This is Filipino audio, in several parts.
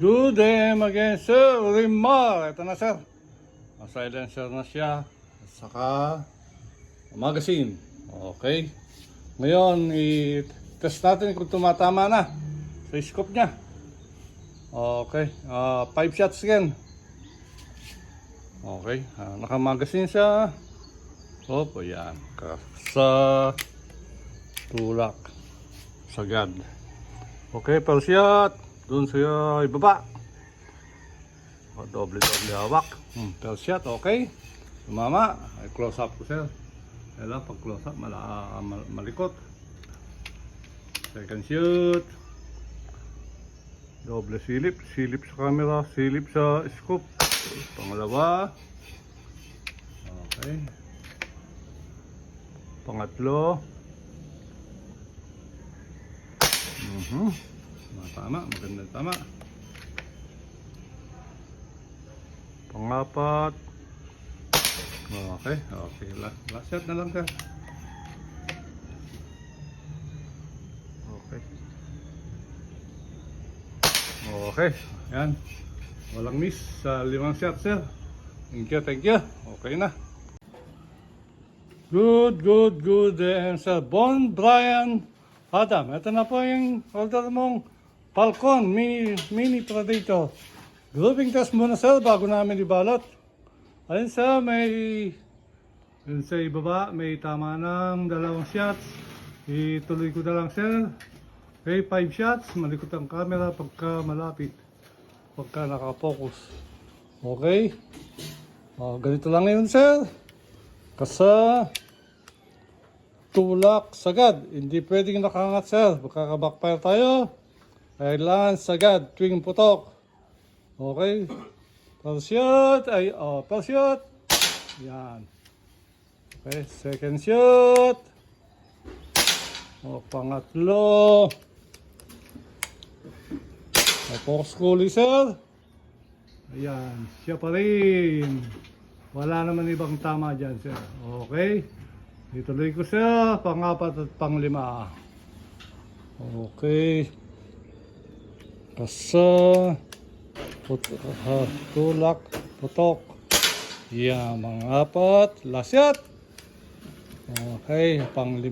Good day again, Sir Rimar. Ito na, sir. Silencer na siya. At saka magazine. Okay. Ngayon, i-test natin kung tumatama na sa scope niya. Okay. 5 shots again. Okay. Naka-magazine siya. Opo, yan. Sa tulak. Sagad. Okay, per shot. Doon siya ibaba. Doble-doble hawak. Per shot, okay. Sumama. Ay, close up ko sir. Kaya pag close up, malikot. Second shoot. Doble silip. Silip sa camera. Silip sa scope. Pangalawa. Okay. Pangatlo. Tama, magandang tama. Pangapat. Okay, okay. Last shot na lang ka. Okay. Okay, yan. Walang miss sa 5 shot, sir. Thank you, thank you. Okay na. Good. And sir, Bon Brian Adam, ito na po yung order mong Falcon Mini Predator. Grouping test muna sir bago namin ibalot. Ayun sir, yun sa ibaba, may tama ng 2 shots. Ituloy ko na lang sir. Okay, 5 shots. Malikot ang camera pagka malapit. Pagka nakafocus. Okay. Ganito lang yun sir. Kasa tulak sagad. Hindi pwedeng nakangat sir. Magkaka-backfire tayo. Kailangan sagad tuwing putok. Okay. First shot. First shot. Yan. Okay. Second shot. Pangatlo. Focus kuli sir. Ayan. Siya pa rin. Wala naman ibang tama dyan sir. Okay. Ituloy ko siya. Pang-4 at pang-5. Okay. Kasa, tulak, putok. Yan, mga 4. Last shot. Okay, pang-5.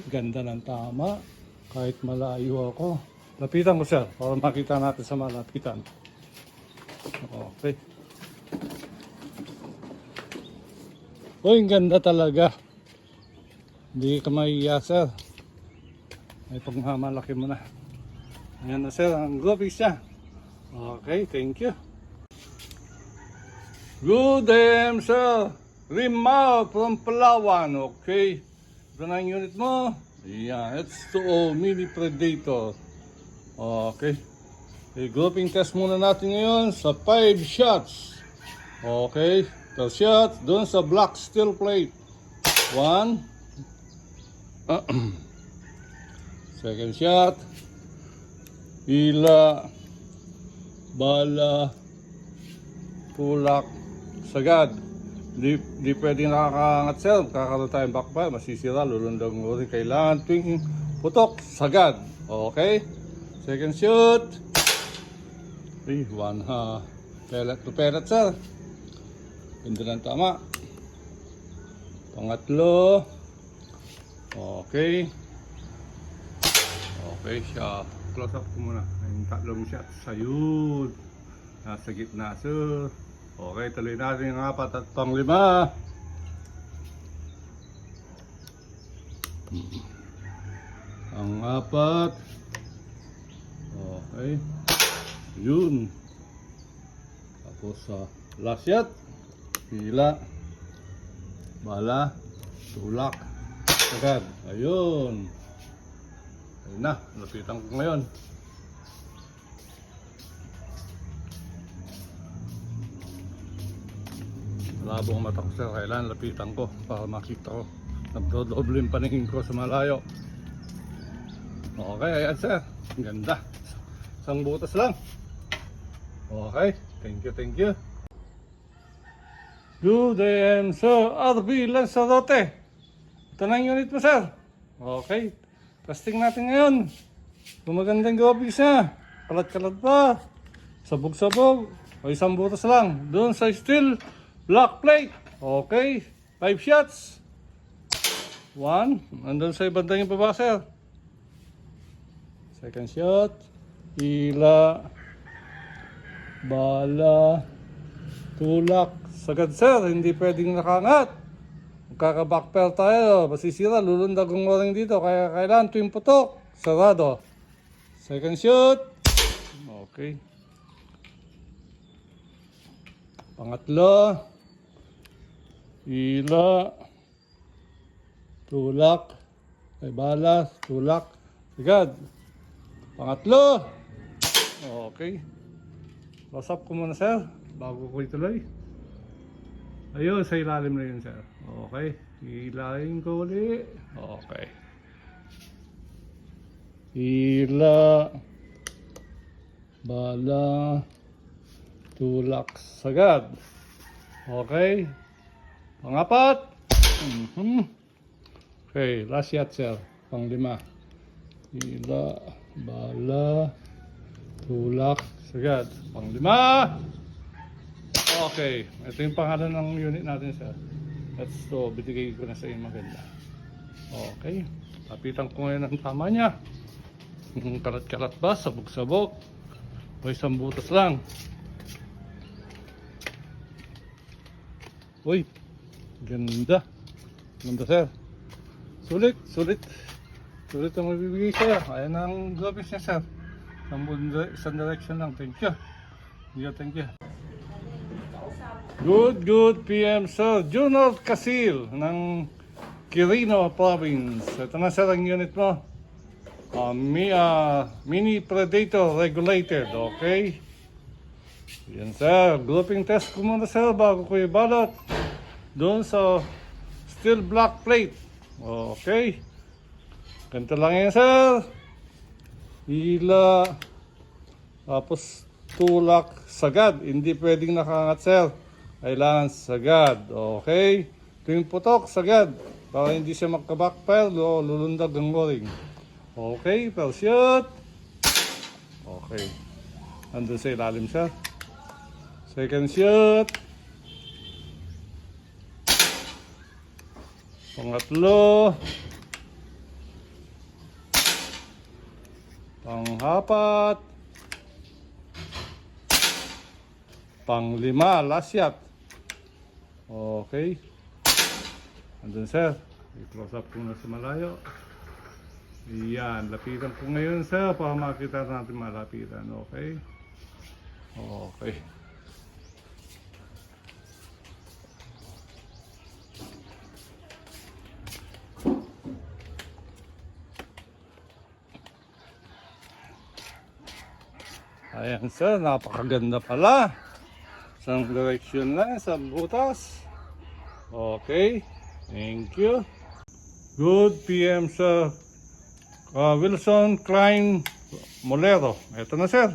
Ganda ng tama. Kahit malayo ako. Lapitan ko siya para makita natin sa malapitan. Okay. Uy, ganda talaga. Hindi ka mahiya, sir. May pagmamalaki mo na. Ayan na sir, ang graphics niya. Okay, thank you. Good day, sir. Rimar from Palawan. Okay. Ito na yung unit mo. Yeah, it's 2O Mini Predator. Okay. Grouping test muna natin ngayon sa 5 shots. Okay. First shot, doon sa black steel plate. 1. Second shot. Hila, bala, tulak, sagad. Di pwedeng nakakangat sir. Kakaroon tayong backfire, masisira, lulundang rin. Kailangan tuwing putok, sagad. Okay. Second shoot. 1 pellet to pellet sir. Ganda ng tama. Pangatlo. Okay. Okay siya. Close up ko muna. Yung 3 shots. Ayun. Nasa gitna sir. Okay, tuloy natin yung 4 at pang-5. Ang 4. Okay. Yun. Tapos last shot. Hila. Bala. Tulak. Sagad. Ayun. Ayun na. Lapitan ko ngayon. Malabo ang mata ko sir. Kailangan lapitan ko para makita ko. Nagdodoble yung paningin ko sa malayo. Okay. Ayan sir. Ang ganda. Isang butas lang. Okay. Thank you. Good day, sir. RB Lanzarote. Ito na yung unit mo, sir. Okay. Testing natin ngayon. Kung magandang graphics na. kalat-kalat pa. Sabog-sabog. O isang butas lang. Doon sa steel black plate. Okay. 5 shots. 1. Andun sa ibandang yung baba, sir. Second shot. Hila. Bala. Tulak. Sagad, sir. Hindi pwedeng nakangat. Magkaka-backpair tayo. Masisira. Lulundag ang o-ring dito. Kaya kailangan tuwing putok. Sarado. Second shot. Okay. Pangatlo. Hila. Tulak. Ay balas. Tulak. Sagad. Pangatlo. Okay. Close up ko muna, sir. Bago ko ituloy. Ayun, sa ilalim na yun, sir. Okay. Hilahin ko ulit. Okay. Hila. Bala. Tulak. Sagad. Okay. Pangapat. Okay. Last shot, sir. Pang-5. Hila. Bala. Tulak. Sagad. Pang-5. Okay. Ito yung pangalan ng unit natin, sir. Let's go. Bitigay ko na sa inyo maganda. Okay. Lapitan ko ngayon ang tama niya. Kalat-kalat ba? Sabog-sabog. O isang butas lang. Uy. Ganda. Ganda, sir. Sulit. Sulit. Sulit ang mabibigay sa'yo. Ayan ang gloves niya, sir. Isang direction lang. Thank you. Yeah, thank you. Good PM, sir. Junior Casil ng Quirino Province. Ito na, sir, ang unit mo. Mini Predator Regulated. Okay. Yan, sir. Grouping test ko muna, sir, bago ko ibalot. Doon sa steel black plate. Okay. Ganito lang yan, sir. Hila. Tapos tulak. Sagad. Hindi pwedeng nakangat, sir. Kailangan sagad. Okay. Tuwing putok, sagad. Para hindi siya magka-backfire, lulundag ang o-ring. Okay. First shot. Okay. Andun sa ilalim siya. Second shot. Pangatlo. Pang-4. Pang-5. Last shot. Okay. Andun, sir. I-close up ko na sa malayo. Yan. Lapitan ko ngayon, sir, para makita natin malapitan. Okay. Okay. Ayan, sir, napakaganda pala. Isang direction lang sa butas. Okay, thank you. Good PM, sir. Wilson Klein Molero. Ito na, sir.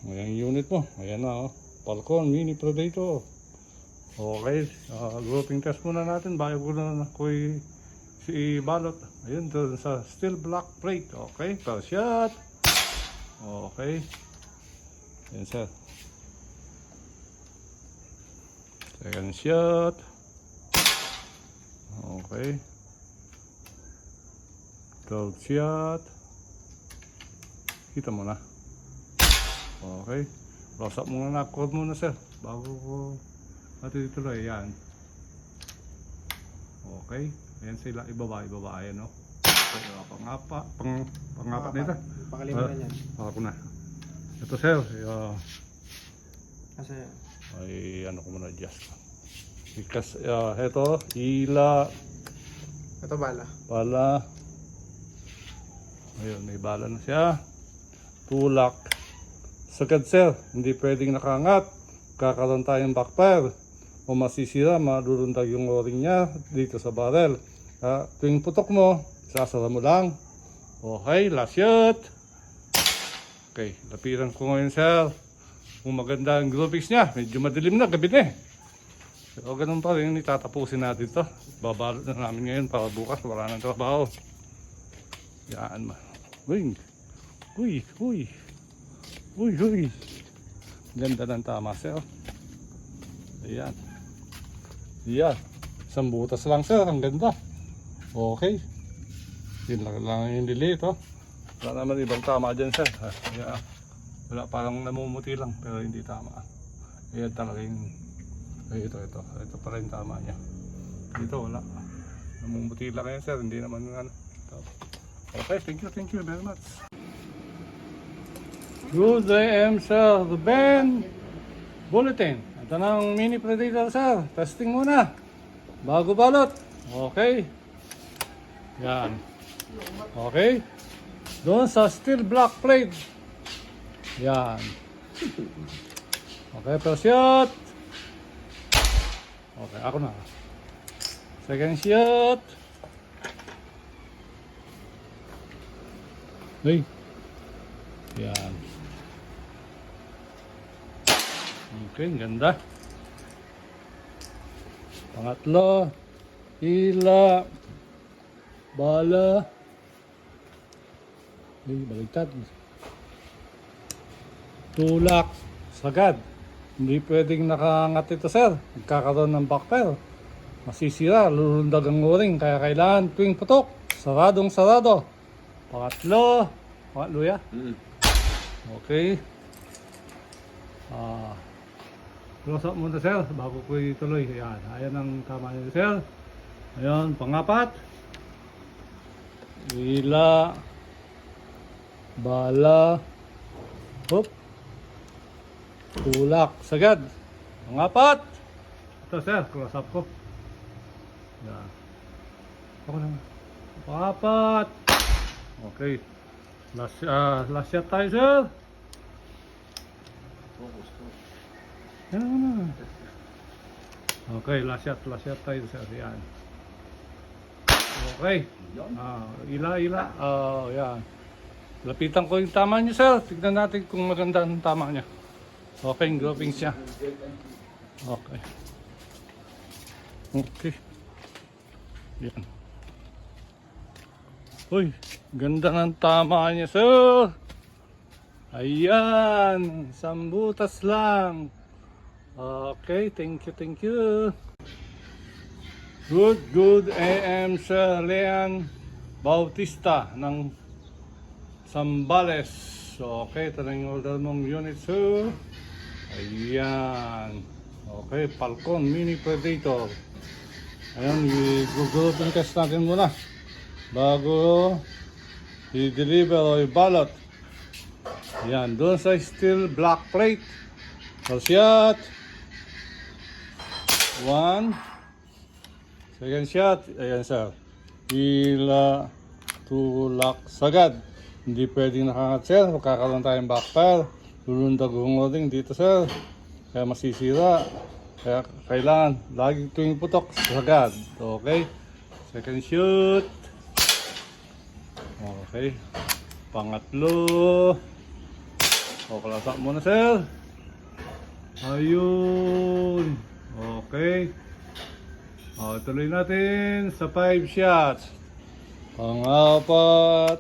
Ayan yung unit mo. Ayan na, oh. Falcon Mini Predator. Okay, grouping test muna natin. Bago ko na si balot. Ayun, doon sa steel black plate. Okay, first shot. Okay. Yan, sir. Second shot. Okay. Third shot. Kita mo na. Okay. Close up muna na. Code muna, sir. Bago ko ituloy. Yan. Okay. Ayan sila. Ibaba. Ayan, no? Pangapat nito. Pangalima na yan. Ako na. Ito, sir. Kasi Ay, ano ko muna adjust. Because, ito, hila. ito bala. Bala. Ayun, may bala na siya. Tulak. Sagad, sir. Hindi pwedeng nakangat. Kakaroon tayong backfire. O masisira, madudundag yung o-ring niya dito sa barrel. Tuwing putok mo, sasara mo lang. Okay, last shot. Okay, lapitan ko ngayon, sir. Kung maganda ang graphics niya, medyo madilim na, gabi na eh. Pero ganun pa rin, itatapusin natin to. Babalot na namin ngayon para bukas, wala nang trabaho. Yan. Wing. Uy, uy. Uy, uy. Ganda ng tama, sir. Ayan. Ayan. Isang butas lang, sir. Ang ganda. Okay. Yun lang yung delay ito. Wala naman ibang tama dyan, sir. Ayan. Wala, parang namumuti lang, pero hindi tama. Ayan talaga yung... Ay, ito. Ito pa rin tama niya. Dito, wala. Namumuti lang yan, sir. Hindi naman ano. Ito. Okay, thank you very much. Good AM, sir. The Ben Bulletin. Ito na ang Mini Predator, sir. Testing muna. Bago balot. Okay. Yan. Okay. Doon sa steel block plate. Yan. Okay, first shot. Okay, ako na. Second shot. Hey. Yan. Okay, ganda. Pangatlo. Hila. Bala. Ay, baligtad. Tulak. Sagad. Hindi pwedeng nakangat ito, sir. Magkakaroon ng backfire. Masisira. Lulundag ang uring. Kaya kailangan tuwing putok. Saradong sarado. Pangatlo. Pangatlo ya? Okay. Close up muna, sir. Bago ko ituloy. Ayan. Ayan ang tama niyo, sir. Ayan. Pangapat. Hila. Bala. Hop. Tulak. Sagad. Pangapat. Ito, sir. Close up ko. Ayan. Ako naman. Pangapat. Okay. Last shot tayo, sir. Yan naman. Okay, last shot tayo, sir. Yan. Okay. Ila. Yan. Lapitan ko yung tama niyo, sir. Tignan natin kung maganda ang tama niya. Okay, yung grouping siya. Okay. Okay. Yan. Uy, ganda ng tama niya, sir. Ayan, isang butas lang. Okay, thank you. Good AM, Sir Leon Bautista ng Zambales. Okay, ito na yung order mong unit, sir. Ayan. Okay, Falcon Mini Predator. Ayan, i-grouping test natin muna bago i-deliver o i-balot. Ayan, doon sa steel black plate. First shot. 1. Second shot. Ayan, sir. Hila. Tulak. Sagad. Hindi pwedeng nakangat, sir. Magkakaroon tayong backfire. Lulundag ang ring dito, sir. Kaya masisira. Kaya kailangan lagi tuwing putok. Sagad. Okay. Second shoot. Okay. Pangatlo. O, kalasak muna, sir. Ayun. Okay. O, tuloy natin sa 5 shots. Pangapat.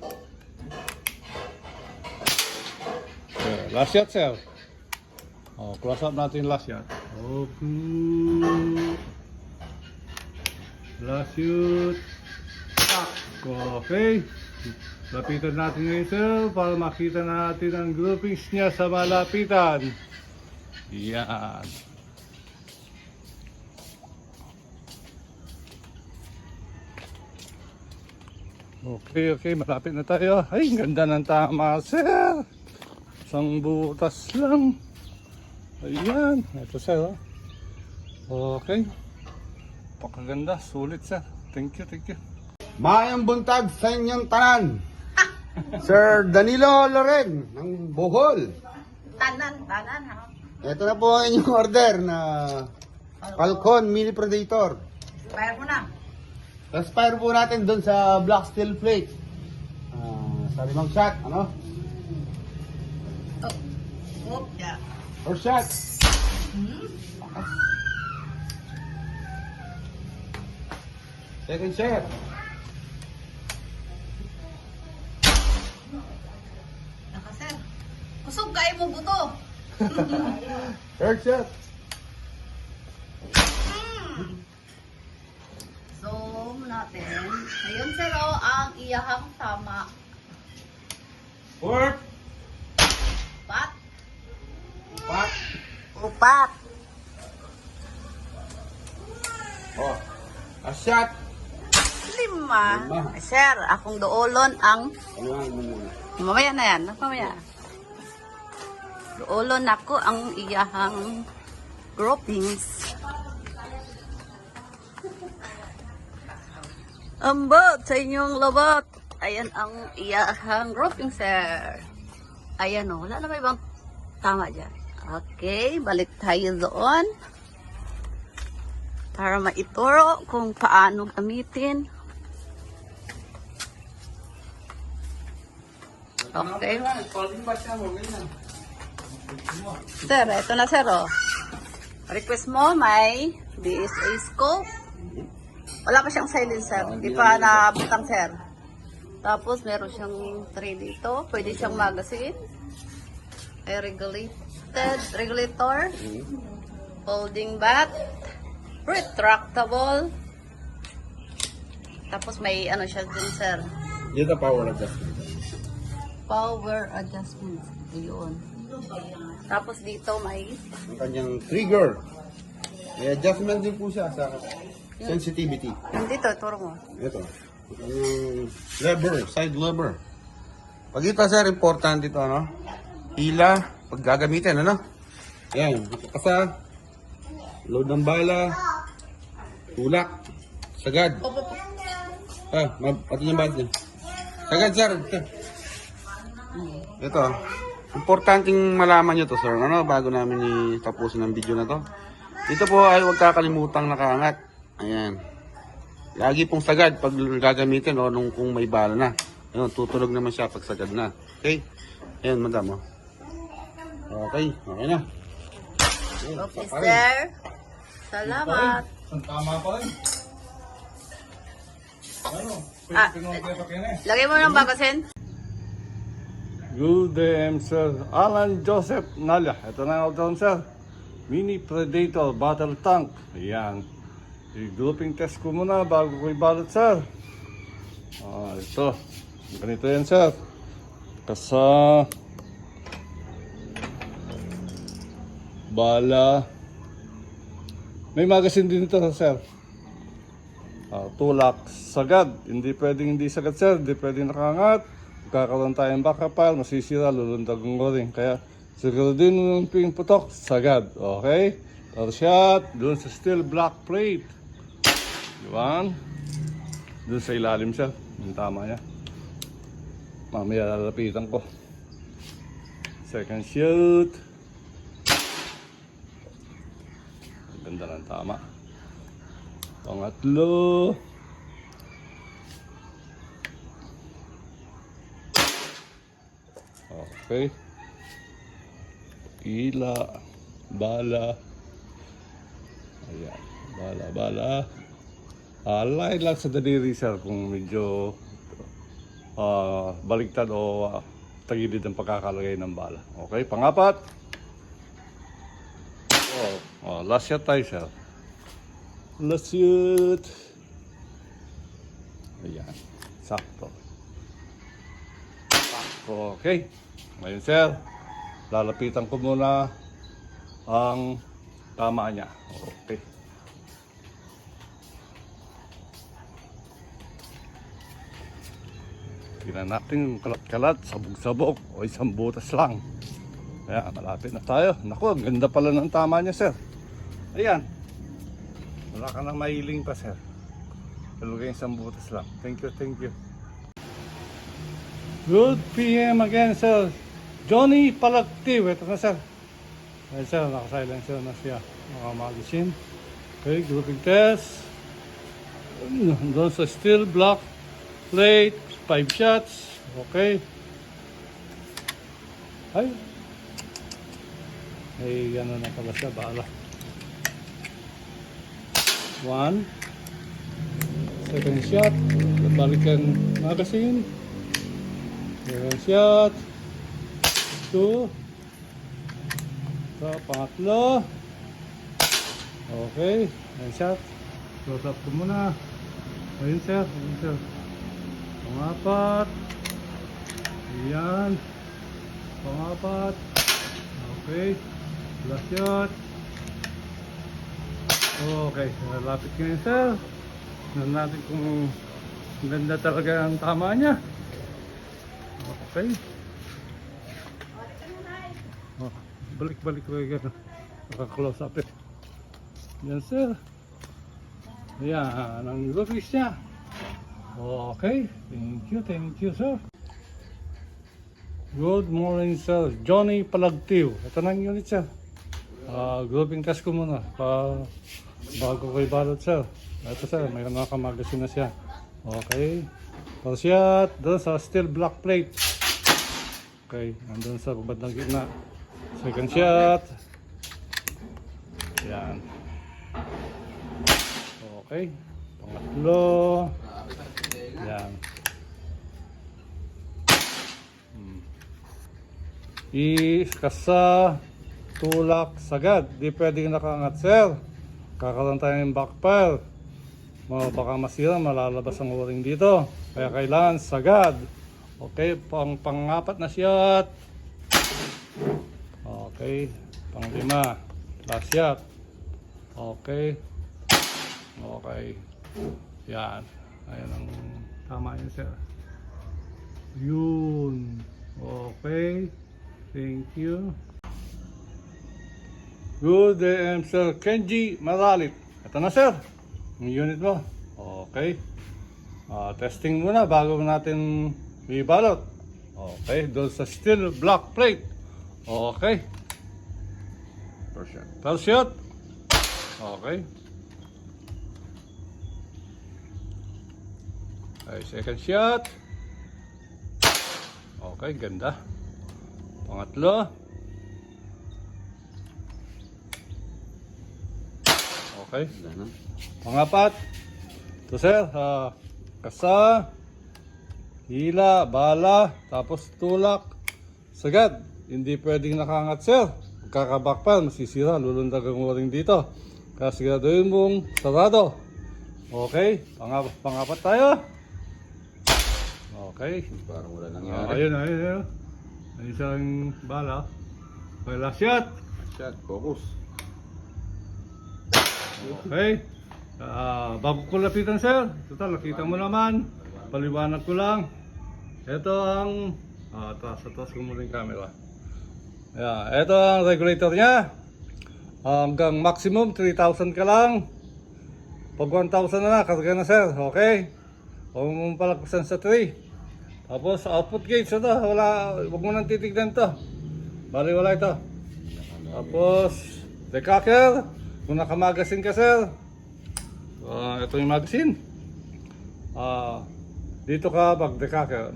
Okay, last shot, sir. O, close up natin last shot. Okay. Last shoot. Okay. Lapitan natin ngayon, sir, para makita natin ang groupings niya sa malapitan. Yan. Okay, malapit na tayo. Ay, ganda ng tama, sir. Isang butas lang. Ayan. Ito, sir. Okay. Pakaganda. Sulit, sir. Thank you. Maayong buntag sa inyong tanan. Sir Danilo Loren ng Bohol. Tanan, ha? Ito na po ang inyong order na Falcon Mini Predator. Bayar mo na. Tapos fire po natin doon sa black steel plate. Sa 5 shot, ano? Yeah. 4 shot. Second shot. Kusog kayo mo buto. Third shot. Zoom natin. Ayun sir, oh, ang iyahang tama. Fourth. Pat. Pat. Upat. Oh. A shot. Lima. Lima. Sir, akong doolon ang... Aluhan mo muna. Mamaya na yan. Mamaya. Doolon ako ang iyahang groupings. Ambot sa inyong labot. Ayan ang iyahang grouping, sir. Ayan o. Wala na ba ibang tama dyan? Okay. Balik tayo doon. Para maituro kung paano gamitin. Okay. Sir, ito na sir, oh. Request mo, may DSA scope. Wala pa siyang silencer. Hindi pa nabutang, sir. Tapos, meron siyang tray dito. Pwede siyang magazine. May regulator. Folding bat. Retractable. Tapos, may ano siya dun, sir. Dito power adjustment. Power adjustment. Ayun. Tapos dito may Ang kanyang trigger. May adjustment din po siya sa sensitivity. yung dito, turo mo. Ito. Ang lever, side lever. Pag ito sir, important ito, ano? Hila, pag gagamitin, ano? Ayan, kasa, load ng bala, tulak, sagad. Pati yung bala niya. Sagad sir. Ito, importanteng malaman nyo to sir, ano, bago namin itapusin ang video na to. Dito po ay huwag kakalimutang nakaangat. Ayan. Lagi pong sagad pag gagamitin o kung may bala na. Ayun, tutulog naman siya pag sagad na. Okay? Ayan, madam. Oh. Okay, okay na. Ayan, Okay, pa rin. sir. Salamat. Ang tama pa rin. Ano? Ah, Pinagpetok yan eh. lagay mo ng bagasin. Good day, Sir Alan Joseph Nalya. Ito na ang doon, sir. Mini Predator Battle Tank. Ayan. I-grouping test ko muna bago ko ibalot, sir. Ito. Ganito yan, sir. Kasa bala. May magazine din ito, sir. Tulak, sagad. Hindi pwedeng hindi sagad, sir. Hindi pwedeng nakaangat. Kakaroon tayong backup file, masisira, lulundag ng ring. Kaya siguro din yung ping putok, sagad. Okay? Or shot, doon sa steel black plate. Diba? Doon sa ilalim siya. Yung tama niya. Mamaya lalapitan ko. Second shoot. Ganda ng tama. Pangatlo. Okay. Ila. Bala. Ayan. Bala. Lain lang sa daliri, sir, kung medyo baligtad o tagilid ang pagkakalagay ng bala. Okay, pangapat. Last shot tayo, sir. Last shot. Ayan. Sakto. Okay. Ngayon, sir, lalapitan ko muna ang tama niya. Okay. Tingnan natin yung kalat-kalat, sabog-sabog o isang butas lang. Kaya malapit na tayo. Naku, ang ganda pala ng tama niya, sir. Ayan. Wala ka nang mahiling pa, sir. Talaga isang butas lang. Thank you. Good PM again, sir. Johnny Palactive. Ito na, sir. Ayan, sir. Naka-silencer na siya. Naka-magazine. Okay, grouping test. Doon sa steel block plate. 5 shots. Okay. Ay. Ay, gano'n na pala siya. Bala. 1. Second shot. Balikan magazine. Second shot. 2. So, pangatlo. Okay, nice shot. Close up ko muna. Ayun sir, ayun sir. Pangapat. Ayan. Pangapat. Okay. Last shot. Okay, lapit ngayon sir. Tignan natin kung ganda talaga ang tama niya. Okay. Oh, balik-balik ko yan. Naka-close up eh. Yan sir. Ayan, ang release niya. Okay, thank you sir. Good morning sir, Johnny Palagtiw. Ito na ang unit sir. Grouping test ko muna bago ko ibalot sir. Ito sir, may nakamagasin na siya. Okay, first shot doon sa steel block plate. Okay, nandun sa bandang gitna. Second shot. Yan. Okay, pangatlo. Yan. Kasa, tulak, sagad. Di pwedeng nakaangat sir. Kakaroon tayo ng backfire. Baka masira, malalabas ang o-ring dito. Kaya kailangan sagad. Okay, pang-apat na shot. Okay, pang-lima. Last shot. Okay. Okay. Yan. Ayan ang tama yun sir. Yun. Okay. Thank you. Good day, I'm Sir Kenji Maralit. Ito na sir. Yung unit mo. Okay. Testing muna bago natin ibalot. Okay. Doon sa steel block plate. Okay. First shot. First shot. Okay. Okay, second shot. Okay, ganda. Pangatlo. Okay. Ganun. Pangapat. Ito sir, kasa, hila, bala, tapos tulak, sagad. Hindi pwedeng nakaangat sir. Pagkakabakpan, masisira, lulundag ang o-ring dito. Kaya siguraduhin mong sarado. Okay, pangapat tayo. Okay. Parang wala Ayun, nangyari. ayun. May isang bala. Okay, last shot. Shot, focus. Okay. Bago ko lapitan sir. Total, nakita mo naman. Paliwanag ko lang. Ito ang... taas ko muna yung camera. Yeah, ito ang regulator niya. Hanggang maximum 3,000 ka lang. Pag 1,000 na karga na sir. Okay. Huwag mo palagpasan sa 3. Tapos output gauge ito. Huwag mo nang titignan to. Bali wala ito. Tapos decacker. Kung nakamagasin ka sir. Ito yung magasin. Dito ka mag-decack.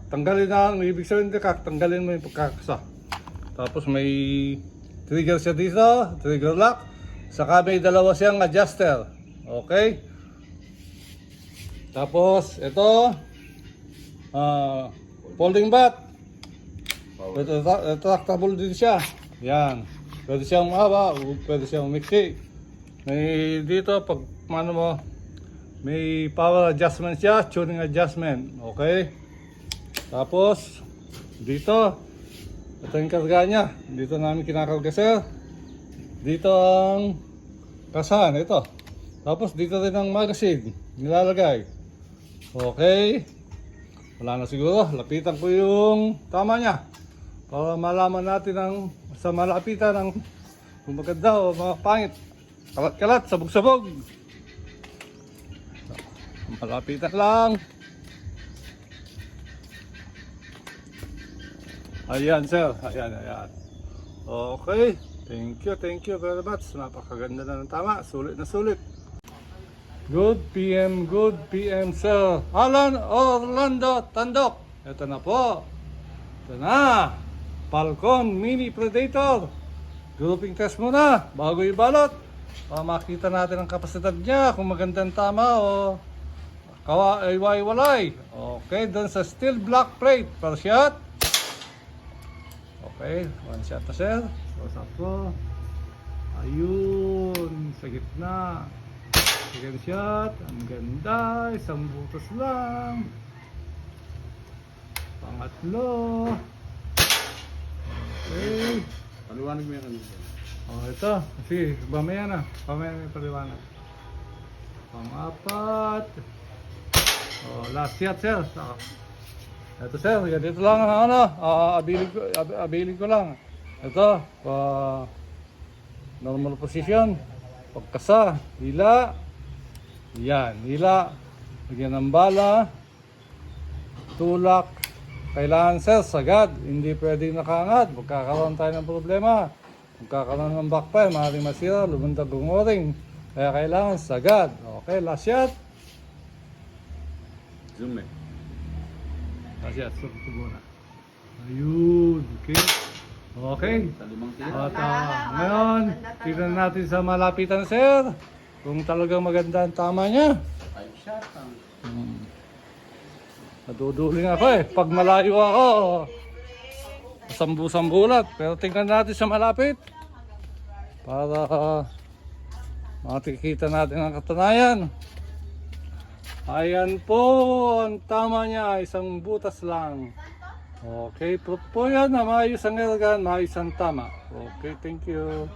Tanggalin na, may ibig sabihin decack, tanggalin mo yung pagkakasa. Tapos may trigger siya dito, trigger lock. Saka may dalawa siyang adjuster. Okay? Tapos ito, folding bat. Retractable din siya. Yan. Pwede siyang mahaba, pwede siyang mixi. May dito, pag ano mo, may power adjustment siya, tuning adjustment. Okay? Tapos, dito, ito yung karga niya. Dito namin kinakarga sir. Dito ang kasahan, ito. Tapos dito rin ang magazine, nilalagay. Okay? Wala na siguro, lapitan ko yung tama niya. Para malaman natin ang sa malapitan ng kung maganda o mga pangit. Kalat-kalat, sabog-sabog. Malapitan lang. Ayan sir, ayan. Okay, thank you very much. Napakaganda na ng tama, sulit na sulit. Good PM sir. Alan Orlando Tandok. Ito na po. Ito na. Falcon Mini Predator. Grouping test muna bago ibalot. Para makita natin ang kapasidad niya, kung magandang tama o walay. Okay, doon sa steel block plate. Per shot. Okay, one shot na sir. Close up po. Ayun, sa gitna. Second shot, ang ganda, isang butas lang. Pangatlo. Okay. Paliwanag mo yan. Oh, ito. Sige, mamaya na. Mamaya na yung paliwanag. Pang-apat. Oh, last shot, sir. Ito, sir. Dito lang ang ano. Abilig ko lang. Ito. Normal position. Pagkasa. Hila. Yan. Hila. Lagyan ng bala. Tulak. Kailangan, sir, sagad. Hindi pwedeng nakaangat. Magkakaroon tayo ng problema. Magkakaroon ng backfire. Maaaring masira. Lumundag ang o-ring. Kaya kailangan sagad. Okay, last shot. Zoom eh. Last shot. Stop ito muna. Ayun. Okay. Okay. At ngayon, tignan natin sa malapitan, sir. Kung talagang maganda ang tama niya. 5 shot. Naduduling ako eh. Pag malayo ako, sambu-sambulat. Pero tingnan natin sa malapit. Para makikita natin ang katunayan. Ayan po, ang tama niya, isang butas lang. Okay, proof po yan na maayos ang airgun, maayos ang tama. Okay, thank you.